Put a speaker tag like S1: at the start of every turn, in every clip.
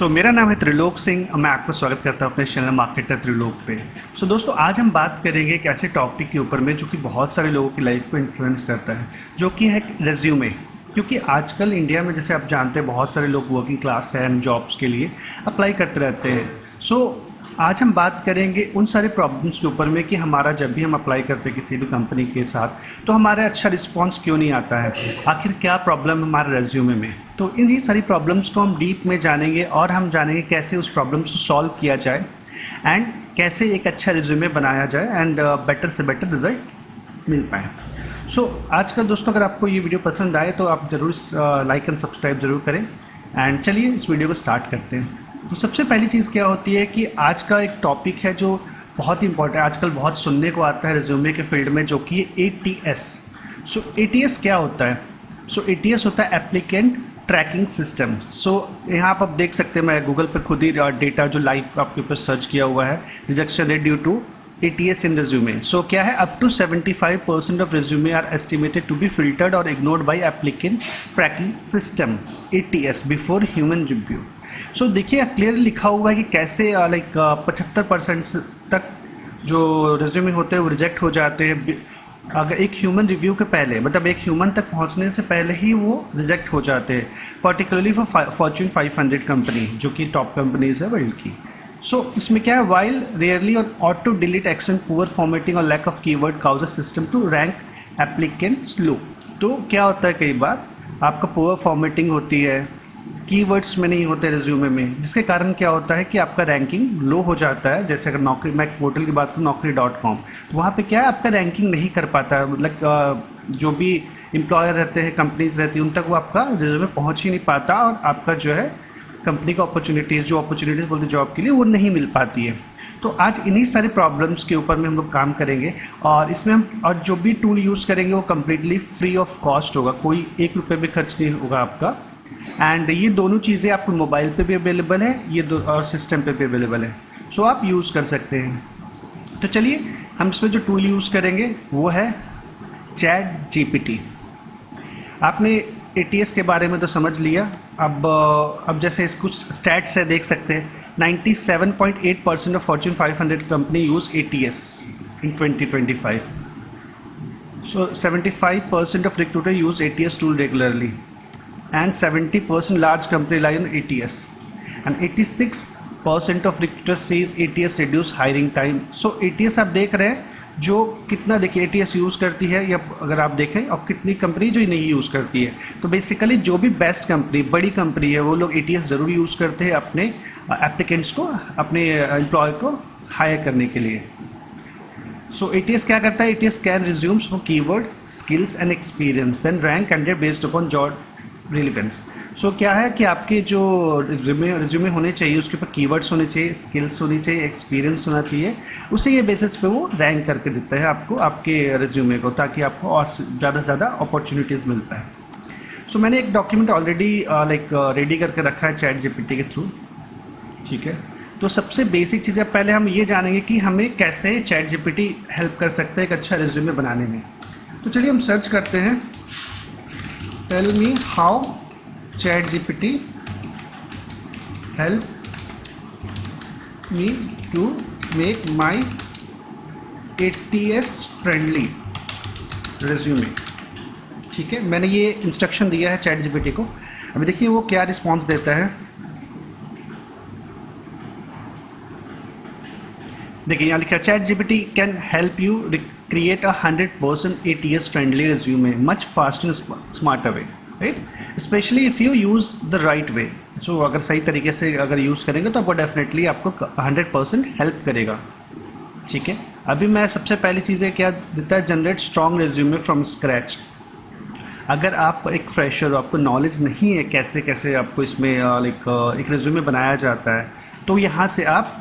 S1: मेरा नाम है त्रिलोक सिंह। मैं आपका स्वागत करता हूँ अपने चैनल मार्केटर त्रिलोक पे। दोस्तों, आज हम बात करेंगे एक ऐसे टॉपिक के ऊपर में जो कि बहुत सारे लोगों की लाइफ को इन्फ्लुएंस करता है, जो कि है रेज्यूमे। क्योंकि आजकल इंडिया में, जैसे आप जानते हैं, बहुत सारे लोग वर्किंग क्लास है एंड जॉब्स के लिए अप्लाई करते रहते हैं। आज हम बात करेंगे उन सारे प्रॉब्लम्स के ऊपर में कि हमारा जब भी हम अप्लाई करते हैं किसी भी कंपनी के साथ, तो हमारा अच्छा रिस्पांस क्यों नहीं आता है, आखिर क्या प्रॉब्लम है हमारे रेज्यूमे में। तो इन्हीं सारी प्रॉब्लम्स को हम डीप में जानेंगे और हम जानेंगे कैसे उस प्रॉब्लम्स को सॉल्व किया जाए एंड कैसे एक अच्छा रिज्यूमे बनाया जाए एंड बेटर से बेटर रिजल्ट मिल पाए। आजकल दोस्तों, अगर आपको ये वीडियो पसंद आए तो आप ज़रूर लाइक एंड सब्सक्राइब ज़रूर करें। एंड चलिए इस वीडियो को स्टार्ट करते हैं। तो सबसे पहली चीज़ क्या होती है कि आज का एक टॉपिक है जो बहुत ही इंपॉर्टेंट है, आजकल बहुत सुनने को आता है रिज्यूमे के फील्ड में, जो कि ATS। ATS क्या होता है? ATS होता है एप्लीकेंट ट्रैकिंग सिस्टम। यहाँ पर आप देख सकते हैं, मैं गूगल पर खुद ही डेटा जो लाइव आपके ऊपर सर्च किया हुआ है, rejection rate due to ATS in resume। क्या है, up to 75% of resume are estimated to be filtered or ignored by applicant tracking system ATS before human review। देखिए क्लियर लिखा हुआ है कि कैसे 75% तक जो रिज्यूमे होते हैं वो रिजेक्ट हो जाते हैं अगर एक ह्यूमन रिव्यू के पहले, मतलब एक ह्यूमन तक पहुंचने से पहले ही वो रिजेक्ट हो जाते हैं, पर्टिकुलरली फॉर फॉर्च्यून 500 कंपनी, जो कि टॉप कंपनीज है वर्ल्ड की। इसमें क्या है, वाइल रेयरली और auto delete action, poor formatting और lack of keyword cause the system to rank applicants low. तो क्या होता है, कई बार आपका पुअर फॉर्मेटिंग होती है, कीवर्ड्स में नहीं होते रिज्यूमे में, जिसके कारण क्या होता है कि आपका रैंकिंग लो हो जाता है। जैसे अगर नौकरी, मैं पोर्टल की बात करूँ naukri.com, तो वहाँ पे क्या है, आपका रैंकिंग नहीं कर पाता है, मतलब जो भी एम्प्लॉयर रहते हैं, कंपनीज रहती हैं, उन तक वो आपका रिज्यूमे पहुँच ही नहीं पाता और आपका जो है कंपनी का अपॉर्चुनिटीज़ बोलते जॉब के लिए, वो नहीं मिल पाती है। तो आज इन्हीं सारे प्रॉब्लम्स के ऊपर में हम लोग काम करेंगे और इसमें हम और जो भी टूल यूज़ करेंगे वो कम्प्लीटली फ्री ऑफ कॉस्ट होगा, कोई ₹1 भी खर्च नहीं होगा आपका। एंड ये दोनों चीज़ें आपको मोबाइल पे भी अवेलेबल है, ये और सिस्टम पे भी अवेलेबल है, आप यूज़ कर सकते हैं। तो चलिए हम इसमें जो टूल यूज़ करेंगे वो है ChatGPT। आपने ATS के बारे में तो समझ लिया। अब जैसे इस कुछ स्टैट्स है, देख सकते हैं 97.8% of Fortune 500 company use ATS in 2025। 75% of recruiter use ATS tool regularly and 70% large company rely on ATS and 86% of recruiter says ATS reduce hiring time. ATS आप देख रहे हैं जो कितना, देखिए ATS यूज़ करती है, या अगर आप देखें और कितनी कंपनी जो नहीं यूज़ करती है। तो बेसिकली जो भी बेस्ट कंपनी, बड़ी कंपनी है, वो लोग ATS ज़रूर यूज़ करते हैं अपने एप्लीकेंट्स को, अपने एम्प्लॉय को हायर करने के लिए। ATS क्या करता है, ATS scan resumes for keyword, skills and experience, then rank candidate based upon job relevance. क्या है कि आपके जो रिज्यूमे होने चाहिए, उसके ऊपर कीवर्ड्स होने चाहिए, स्किल्स होनी चाहिए, एक्सपीरियंस होना चाहिए। उसी के बेसिस पे वो रैंक करके देता है आपको, आपके रिज्यूमे को, ताकि आपको और ज़्यादा से ज़्यादा अपॉर्चुनिटीज़ मिल पाए। मैंने एक डॉक्यूमेंट ऑलरेडी रेडी करके रखा है ChatGPT के थ्रू, ठीक है। तो सबसे बेसिक चीज़ें पहले हम ये जानेंगे कि हमें कैसे ChatGPT हेल्प कर सकता है एक अच्छा रिज्यूमे बनाने में। तो चलिए हम सर्च करते हैं, tell me how ChatGPT help me to make my ATS friendly resume। ठीक है, मैंने ये इंस्ट्रक्शन दिया है ChatGPT को। अभी देखिए वो क्या रिस्पॉन्स देता है। देखिए यहाँ लिखा, ChatGPT can help you create a 100% ATS friendly resume much faster and smarter way, right? Especially if you use the right way। अगर सही तरीके से अगर यूज़ करेंगे तो आपको डेफिनेटली आपको 100% हेल्प करेगा, ठीक है। अभी मैं सबसे पहली चीज़ें क्या देता है, generate strong resume from scratch. अगर आप एक फ्रेशर हो, आपको नॉलेज नहीं है कैसे कैसे आपको इसमें एक रिज्यूमे बनाया जाता है, तो यहाँ से आप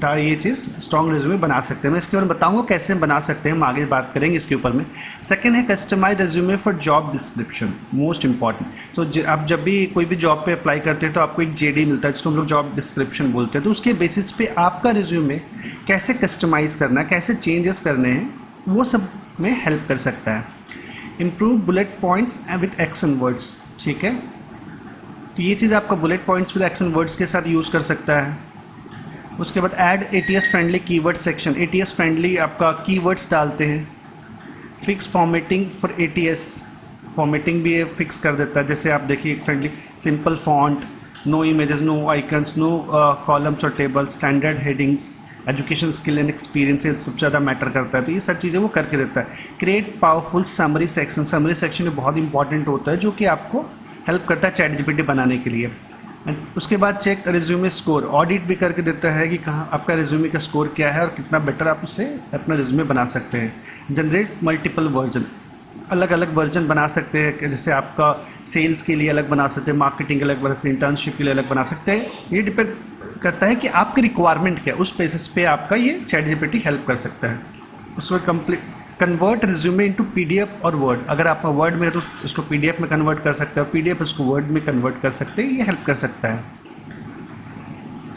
S1: ये चीज़ स्ट्रॉन्ग रिज्यूमे बना सकते हैं। मैं इसके बारे में बताऊंगा कैसे बना सकते हैं, हम आगे बात करेंगे इसके ऊपर में। सेकंड है customise resume for job description, most important. आप जब भी कोई भी जॉब पे अप्लाई करते हैं तो आपको एक JD मिलता है, जिसको हम लोग जॉब डिस्क्रिप्शन बोलते हैं। तो उसके बेसिस पे आपका रिज्यूमे कैसे कस्टमाइज़ करना है, कैसे चेंजेस करने हैं, वो सब में हेल्प कर सकता है। Improve bullet points with action words, ठीक है। तो ये चीज़ आपका bullet points with action words के साथ यूज़ कर सकता है। उसके बाद add ATS friendly keyword section, ATS friendly आपका कीवर्ड्स डालते हैं। Fix formatting for ATS, formatting भी ये फिक्स कर देता है। जैसे आप देखिए friendly simple font, no images, no icons, no columns और tables, standard headings, education skill and experience, ये सबसे ज़्यादा मैटर करता है। तो ये सब चीज़ें वो करके देता है। Create powerful summary section, summary section बहुत इंपॉर्टेंट होता है जो कि आपको हेल्प करता है चैट जीपीटी बनाने के लिए। उसके बाद चेक रिज्यूमे स्कोर, ऑडिट भी करके देता है कि कहाँ आपका रिज्यूमे का स्कोर क्या है और कितना बेटर आप उससे अपना रिज्यूमे बना सकते हैं। जनरेट मल्टीपल वर्जन, अलग अलग वर्जन बना सकते हैं। जैसे आपका सेल्स के लिए अलग बना सकते हैं, मार्केटिंग अलग बना सकते हैं, इंटर्नशिप के लिए अलग बना सकते हैं। ये डिपेंड करता है कि आपकी रिक्वायरमेंट क्या है, उस बेसिस पे आपका ये चैट जीपीटी हेल्प कर सकता है। उसमें complete convert resume into PDF और वर्ड, अगर आपका वर्ड में है तो उसको पीडीएफ में कन्वर्ट कर सकते हैं और पीडीएफ उसको वर्ड में कन्वर्ट कर सकते हैं। ये हेल्प कर सकता है।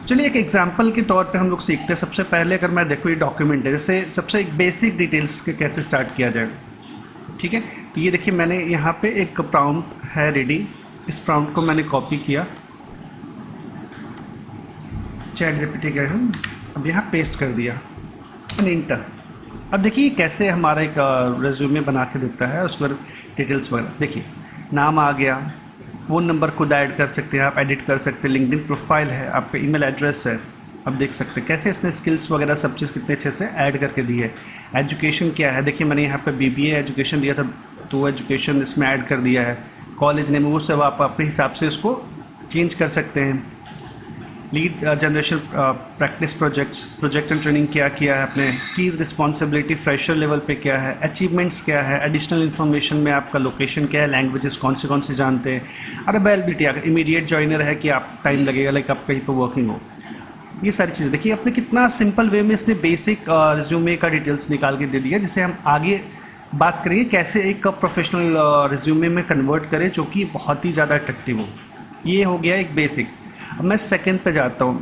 S1: चलिए एक एग्जांपल के तौर पे हम लोग सीखते हैं। सबसे पहले अगर मैं देखो ये डॉक्यूमेंट है, जैसे सबसे एक बेसिक डिटेल्स के कैसे स्टार्ट किया जाए, ठीक है। तो ये देखिए मैंने यहाँ पे एक प्रॉम्प्ट है रेडी, इस प्रॉम्प्ट को मैंने कॉपी किया, चैट जीपीटी गए हम, अब यहाँ पेस्ट कर दिया एंड इंटर। अब देखिए कैसे हमारा एक रेज्यूमे बना के देता है। उसके बाद डिटेल्स वगैरह देखिए, नाम आ गया, फ़ोन नंबर खुद ऐड कर सकते हैं आप, एडिट कर सकते हैं, लिंक्डइन प्रोफाइल है, आपका ईमेल एड्रेस है। अब देख सकते हैं कैसे इसने स्किल्स वगैरह सब चीज़ कितने अच्छे से ऐड करके दी है। एजुकेशन क्या है, देखिए मैंने यहाँ पे बीबीए एजुकेशन दिया था तो वो एजुकेशन इसमें ऐड कर दिया है। कॉलेज नेम वो सब आप अपने हिसाब से उसको चेंज कर सकते हैं। Lead generation practice project and training क्या किया है आपने, कीज़ रिस्पॉन्सिबिलिटी फ्रेशर लेवल पे क्या है, अचीवमेंट्स क्या है, एडिशनल इन्फॉर्मेशन में आपका लोकेशन क्या है, लैंग्वेजेस कौन से जानते हैं, और अवेलेबिलिटी अगर इमीडिएट जॉइनर है कि आप टाइम लगेगा लाइक आप कहीं पर वर्किंग हो। ये सारी चीज़ें देखिए आपने कितना सिंपल वे में इसने बेसिक रिज्यूमे का डिटेल्स निकाल के दे दिया, जिसे हम आगे बात करेंगे कैसे एक प्रोफेशनल रिज्यूमे में कन्वर्ट करें जो कि बहुत ही ज़्यादा अट्रैक्टिव हो। ये हो गया एक बेसिक। अब मैं सेकंड पे जाता हूँ।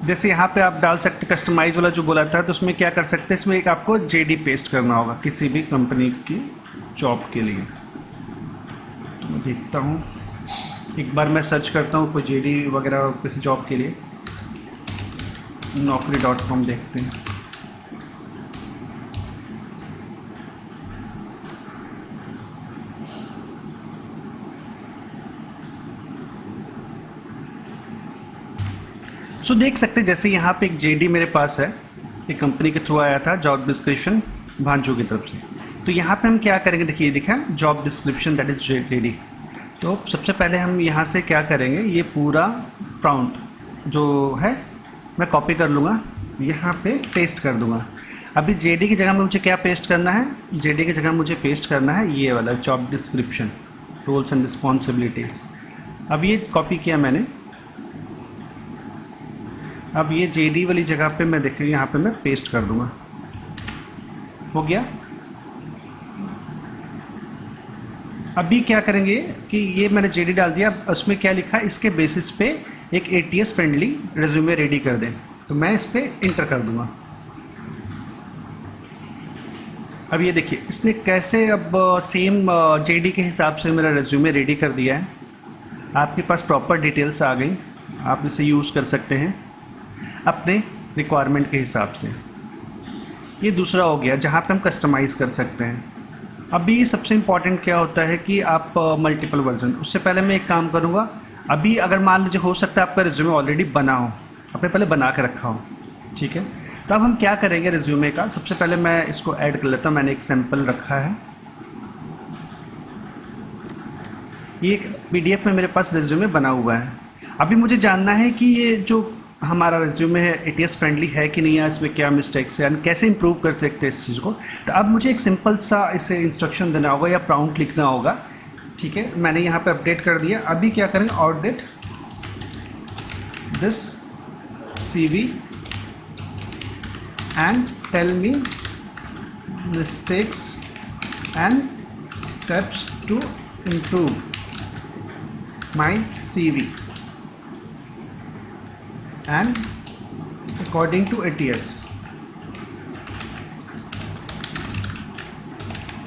S1: जैसे यहाँ पे आप डाल सकते कस्टमाइज वाला जो बोला था, तो उसमें क्या कर सकते हैं, इसमें एक आपको जेडी पेस्ट करना होगा किसी भी कंपनी की जॉब के लिए। तो मैं देखता हूँ, एक बार मैं सर्च करता हूँ कोई जेडी वगैरह किसी जॉब के लिए, naukri.com देखते हैं। सो देख सकते हैं जैसे यहाँ पे एक जेडी मेरे पास है, एक कंपनी के थ्रू आया था, जॉब डिस्क्रिप्शन भांजू की तरफ से। तो यहाँ पे हम क्या करेंगे, देखिए दिखा job description that is JD. तो सबसे पहले हम यहाँ से क्या करेंगे, ये पूरा प्रॉम्प्ट जो है मैं कॉपी कर लूँगा, यहाँ पे पेस्ट कर दूँगा। अभी जेडी की जगह में मुझे क्या पेस्ट करना है, जेडी की जगह मुझे पेस्ट करना है ये वाला job description, roles and responsibilities. अब ये कॉपी किया मैंने, अब ये जेडी वाली जगह पे मैं देखिए यहाँ पे मैं पेस्ट कर दूंगा, हो गया। अभी क्या करेंगे कि ये मैंने जेडी डाल दिया, उसमें क्या लिखा, इसके बेसिस पे एक एटीएस फ्रेंडली रिज्यूमे रेडी कर दें, तो मैं इस पर इंटर कर दूंगा। अब ये देखिए इसने कैसे अब सेम जेडी के हिसाब से मेरा रिज्यूमे रेडी कर दिया है। आपके पास प्रॉपर डिटेल्स आ गई, आप इसे यूज़ कर सकते हैं अपने रिक्वायरमेंट के हिसाब से। ये दूसरा हो गया जहाँ पे हम कस्टमाइज़ कर सकते हैं। अभी सबसे इम्पॉर्टेंट क्या होता है कि आप मल्टीपल वर्जन, उससे पहले मैं एक काम करूँगा। अभी अगर मान लीजिए हो सकता है आपका रिज्यूमे ऑलरेडी बना हो, आपने पहले बना के रखा हो, ठीक है। तो अब हम क्या करेंगे रिज्यूमे का, सबसे पहले मैं इसको ऐड कर लेता हूँ। मैंने एक सैम्पल रखा है, ये एक पीडीएफ में मेरे पास रिज्यूमे बना हुआ है। अभी मुझे जानना है कि ये जो हमारा रिज्यूमे है एटीएस फ्रेंडली है कि नहीं है, इसमें क्या मिस्टेक्स है, कैसे इंप्रूव कर सकते हैं इस चीज़ को। तो अब मुझे एक सिंपल सा इसे इंस्ट्रक्शन देना होगा या प्रॉम्प्ट लिखना होगा, ठीक है। मैंने यहाँ पे अपडेट कर दिया। अभी क्या करेंगे, update this CV and tell me mistakes and steps to improve my CV and according to ATS।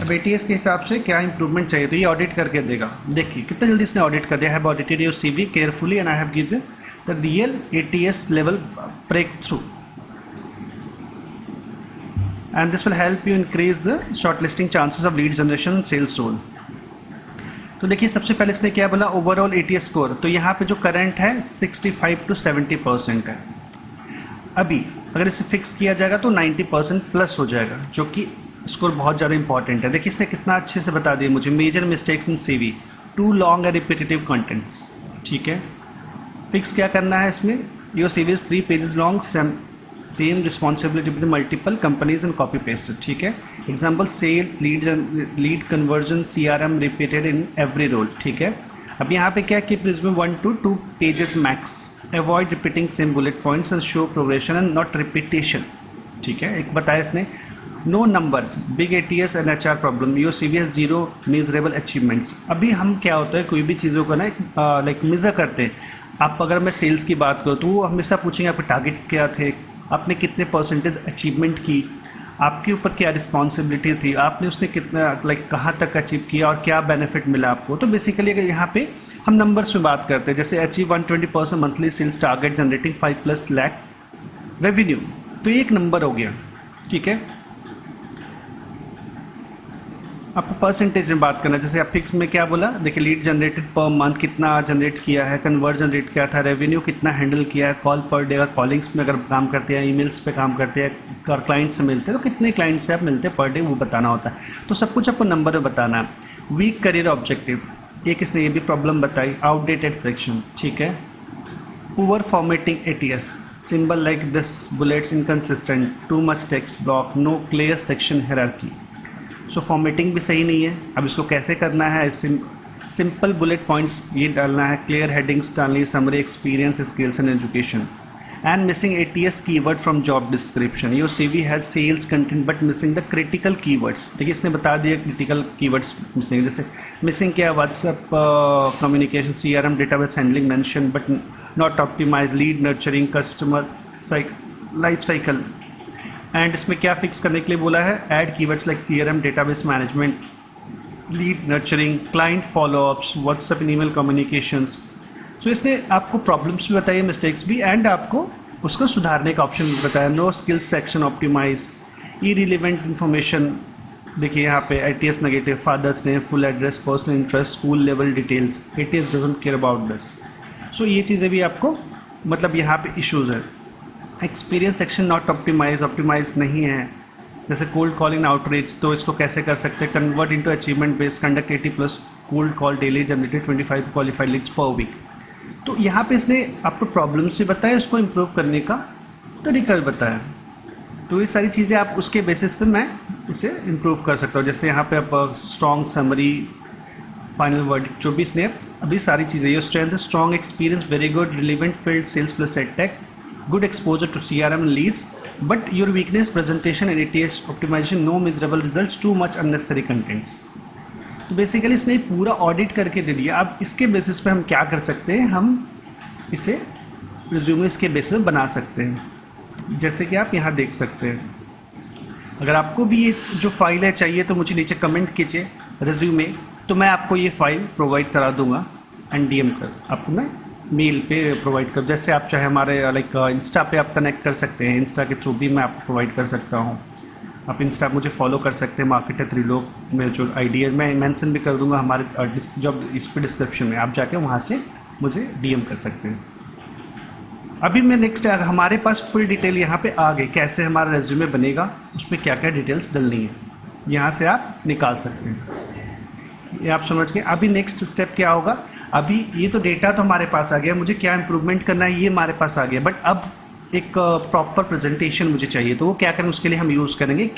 S1: अब एटीएस के हिसाब से क्या इंप्रूवमेंट चाहिए, तो ये ऑडिट करके देगा। देखिए कितना जल्दी इसने ऑडिट कर दिया। Have audited your CV carefully and I have given the real ATS level breakthrough and this will help you increase the shortlisting chances of lead generation sales role. तो देखिए सबसे पहले इसने क्या बोला, ओवरऑल एटीएस स्कोर, तो यहाँ पे जो करंट है 65 to 70% है। अभी अगर इसे फिक्स किया जाएगा तो 90% प्लस हो जाएगा, जो कि स्कोर बहुत ज़्यादा इंपॉर्टेंट है। देखिए इसने कितना अच्छे से बता दिया मुझे, major mistakes in CV, too long and repetitive contents. ठीक है, फिक्स क्या करना है इसमें, your CV is 3 pages long, same responsibility between multiple companies and copy paste. ठीक है, example sales, lead conversion, CRM repeated in every role. ठीक है, अब यहाँ पे क्या कि prism 1 to 2 pages max, avoid repeating same bullet points and show progression and not repetition. ठीक है, एक बताया इसने, no numbers, big ATS and HR problem, your CVS 0 measurable achievements. अभी हम क्या होता है कोई भी चीज़ों को ना लाइक मेज़र करते हैं। आप अगर मैं सेल्स की बात करूँ तो वो हमेशा पूछेंगे आपके टारगेट्स क्या थे, आपने कितने परसेंटेज अचीवमेंट की, आपके ऊपर क्या रिस्पॉन्सिबिलिटी थी, आपने उसने कितना लाइक कहाँ तक अचीव किया और क्या बेनिफिट मिला आपको। तो बेसिकली अगर यहाँ पे हम नंबर्स में बात करते हैं, जैसे achieve 120% monthly sales target generating 5+ lakh revenue, तो ये एक नंबर हो गया। ठीक है, आपको परसेंटेज में बात करना है, जैसे आप फिक्स में क्या बोला, देखिए लीड जनरेटेड पर मंथ कितना जनरेट किया है, कन्वर्जन रेट क्या था, रेवेन्यू कितना हैंडल किया है, कॉल पर डे, अगर कॉलिंग्स में अगर काम करते हैं, ईमेल्स पे काम करते हैं और क्लाइंट से मिलते हैं तो कितने क्लाइंट से आप मिलते हैं पर डे, वो बताना होता है। तो सब कुछ आपको नंबर में बताना है। वीक करियर ऑब्जेक्टिव, एक इसने ये भी प्रॉब्लम बताई, आउटडेटेड सेक्शन। ठीक है, poor formatting ATS, symbol like this, bullets inconsistent, too much text block, no clear section hierarchy. So formatting भी सही नहीं है। अब इसको कैसे करना है, सिंपल बुलेट पॉइंट्स ये डालना है, क्लियर हेडिंग्स डालनी है, summary, experience, skills and education, and missing ATS keyword from job description, your CV has sales content but missing the critical keywords. देखिए इसने बता दिया क्रिटिकल कीवर्ड्स मिसिंग, जैसे मिसिंग क्या, WhatsApp communication, CRM database handling mention but not optimise, lead nurturing, customer life cycle. And इसमें क्या fix करने के लिए बोला है, add keywords like CRM database management, lead nurturing, client follow ups, WhatsApp and email communications. So इसने आपको problems भी बताई, मिस्टेक्स भी, एंड आपको उसको सुधारने का ऑप्शन बताया। No skills section optimized, irrelevant information, देखिए यहाँ पे ATS negative, father's name, full address, personal interest, school level details, ATS doesn't care about this. So ये चीज़ें भी आपको मतलब यहाँ पे इश्यूज़ है। एक्सपीरियंस सेक्शन नॉट ऑप्टिमाइज नहीं है, जैसे कोल्ड कॉलिंग आउटरीच, तो इसको कैसे कर सकते हैं, convert into achievement based, conduct 80+ cold call daily, generated 25 qualified leads per week. तो यहाँ पे इसने आपको प्रॉब्लम्स भी बताया, इसको इम्प्रूव करने का तरीका भी बताया। तो ये सारी चीज़ें आप उसके बेसिस पे मैं इसे इम्प्रूव कर सकता हूँ। जैसे यहाँ पे आप स्ट्रॉन्ग समरी, फाइनल वर्ड, जो भी इसने अभी सारी चीज़ें, your strength, strong experience, very good relevant field sales plus edtech, good exposure to CRM leads, but your weakness presentation and ATS optimization, no measurable results, too much unnecessary contents। तो basically इसने पूरा audit करके दे दिया। अब इसके basis पे हम क्या कर सकते हैं, हम इसे रिज्यूमे इसके बेसिस पे बना सकते हैं, जैसे कि आप यहाँ देख सकते हैं। अगर आपको भी ये जो फाइल है चाहिए तो मुझे नीचे कमेंट कीजिए रिज्यूमे, तो मैं आपको ये फाइल प्रोवाइड करा दूंगा एंड DM कर आपको मैं मेल पे प्रोवाइड कर, जैसे आप चाहे हमारे लाइक इंस्टा पे आप कनेक्ट कर सकते हैं, इंस्टा के थ्रू भी मैं आपको प्रोवाइड कर सकता हूँ। आप इंस्टा मुझे फॉलो कर सकते हैं, मार्केटर त्रिलोक, मेरे जो ID है मैं मेंशन भी कर दूंगा हमारे जब इस पे डिस्क्रिप्शन में, आप जाके वहाँ से मुझे DM कर सकते हैं। अभी मैं नेक्स्ट, हमारे पास फुल डिटेल यहाँ पे आ गई, कैसे हमारा रेज्यूमे बनेगा, उसमें क्या क्या डिटेल्स डलनी है, यहाँ से आप निकाल सकते हैं। ये आप समझ गए। अभी नेक्स्ट स्टेप क्या होगा, अभी ये तो डेटा तो हमारे पास आ गया, मुझे क्या इंप्रूवमेंट करना है ये हमारे पास आ गया, बट अब एक प्रॉपर प्रेजेंटेशन मुझे चाहिए, तो वो क्या करें, उसके लिए हम यूज़ करेंगे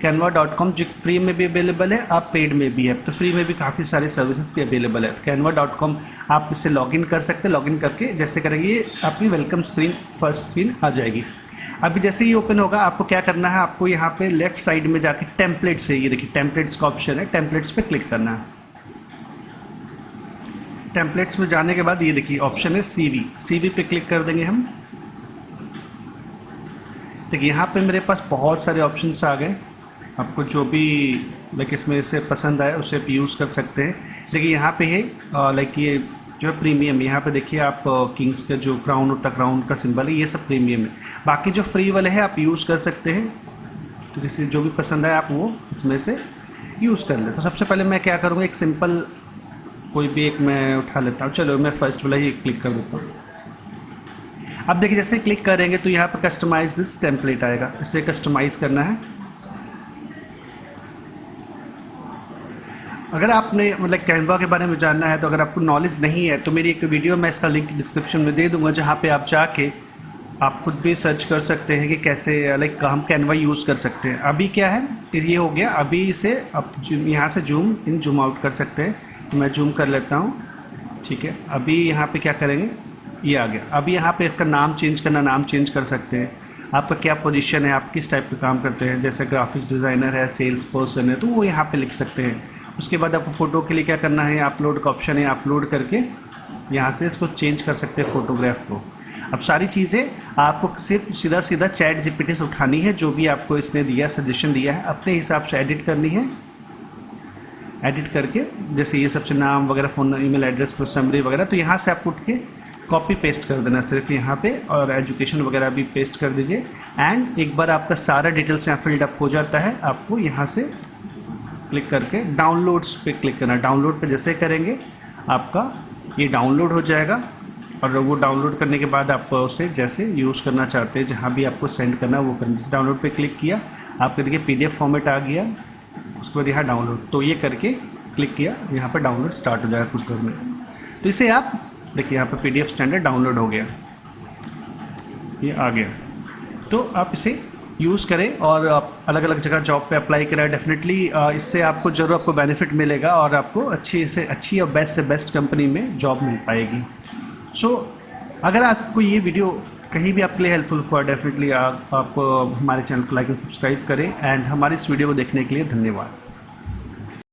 S1: canva.com, जो फ्री में भी अवेलेबल है, आप पेड में भी है, तो फ्री में भी काफ़ी सारे सर्विसेज के अवेलेबल है। canva.com आप इससे लॉगिन कर सकते हैं, लॉगिन करके जैसे करेंगे ये आपकी वेलकम स्क्रीन, फर्स्ट स्क्रीन आ जाएगी। अभी जैसे ही ओपन होगा आपको क्या करना है, आपको यहाँ पे लेफ्ट साइड में जाके टेम्पलेट्स है, ये देखिए टेम्पलेट्स का ऑप्शन है, टेम्पलेट्स पे क्लिक करना है। टेम्पलेट्स में जाने के बाद ये देखिए ऑप्शन है CV पे क्लिक कर देंगे हम। देखिए यहाँ पे मेरे पास बहुत सारे ऑप्शंस आ गए, आपको जो भी लाइक इसमें से पसंद आए उसे आप यूज़ कर सकते हैं। देखिए यहाँ पे है लाइक ये जो प्रीमियम, यहाँ पे देखिए आप किंग्स का जो क्राउन होता है, क्राउन का सिंबल है, ये सब प्रीमियम है। बाकी जो फ्री वाले हैं आप यूज़ कर सकते हैं, तो किसी जो भी पसंद आए आप वो इसमें से यूज़ कर ले। तो सबसे पहले मैं क्या करूँगा, एक सिंपल कोई भी एक मैं उठा लेता हूँ। चलो मैं फर्स्ट वाला ही क्लिक कर देता हूँ। अब देखिए जैसे क्लिक करेंगे तो यहाँ पर कस्टमाइज दिस टेम्पलेट आएगा, इसे कस्टमाइज करना है। अगर आपने मतलब कैनवा के बारे में जानना है, तो अगर आपको नॉलेज नहीं है तो मेरी एक वीडियो मैं इसका लिंक डिस्क्रिप्शन में दे दूंगा, जहाँ पे आप जाके आप खुद भी सर्च कर सकते हैं कि कैसे लाइक हम कैनवा यूज़ कर सकते हैं। अभी क्या है कि ये हो गया, अभी इसे आप यहाँ से जूम इन जूम आउट कर सकते हैं। तो मैं जूम कर लेता हूँ, ठीक है। अभी यहाँ पे क्या करेंगे, ये आ गया। अभी यहाँ पे इसका नाम चेंज करना, नाम चेंज कर सकते हैं। आपका क्या पोजीशन है, आप किस टाइप का काम करते हैं, जैसे ग्राफिक्स डिज़ाइनर है, सेल्स पर्सन है, तो वो यहाँ पे लिख सकते हैं। उसके बाद आपको फ़ोटो के लिए क्या करना है, अपलोड का ऑप्शन है, अपलोड करके यहाँ से इसको चेंज कर सकते हैं फ़ोटोग्राफ को। अब सारी चीज़ें आपको सिर्फ सीधा सीधा चैट जीपीटी से उठानी है, जो भी आपको इसने दिया, सजेशन दिया है, अपने हिसाब से एडिट करनी है। एडिट करके जैसे ये सबसे नाम वगैरह, फ़ोन, ईमेल एड्रेस, समरी वगैरह, तो यहाँ से आप उठ के कॉपी पेस्ट कर देना सिर्फ यहाँ पे, और एजुकेशन वगैरह भी पेस्ट कर दीजिए। एंड एक बार आपका सारा डिटेल्स यहाँ फिल्ड अप हो जाता है, आपको यहाँ से क्लिक करके डाउनलोड्स पे क्लिक करना। डाउनलोड पे जैसे करेंगे आपका ये डाउनलोड हो जाएगा, और वो डाउनलोड करने के बाद आप उसे जैसे यूज़ करना चाहते हैं, जहाँ भी आपको सेंड करना है वो करना। जैसे डाउनलोड पे क्लिक किया, आपके देखिए PDF फॉर्मेट आ गया, उसके बाद यहाँ डाउनलोड, तो ये करके क्लिक किया, यहाँ पर डाउनलोड स्टार्ट हो जाएगा कुछ देर में। तो इसे आप देखिए यहाँ पर PDF स्टैंडर्ड डाउनलोड हो गया, ये आ गया। तो आप इसे यूज़ करें और आप अलग अलग जगह जॉब पे अप्लाई करें। डेफिनेटली इससे आपको ज़रूर आपको बेनिफिट मिलेगा, और आपको अच्छी से अच्छी और बेस्ट से बेस्ट कंपनी में जॉब मिल पाएगी। सो अगर आपको ये वीडियो कहीं भी आपके लिए हेल्पफुल हुआ, डेफिनेटली आप हमारे चैनल को लाइक एंड सब्सक्राइब करें। एंड हमारी इस वीडियो को देखने के लिए धन्यवाद।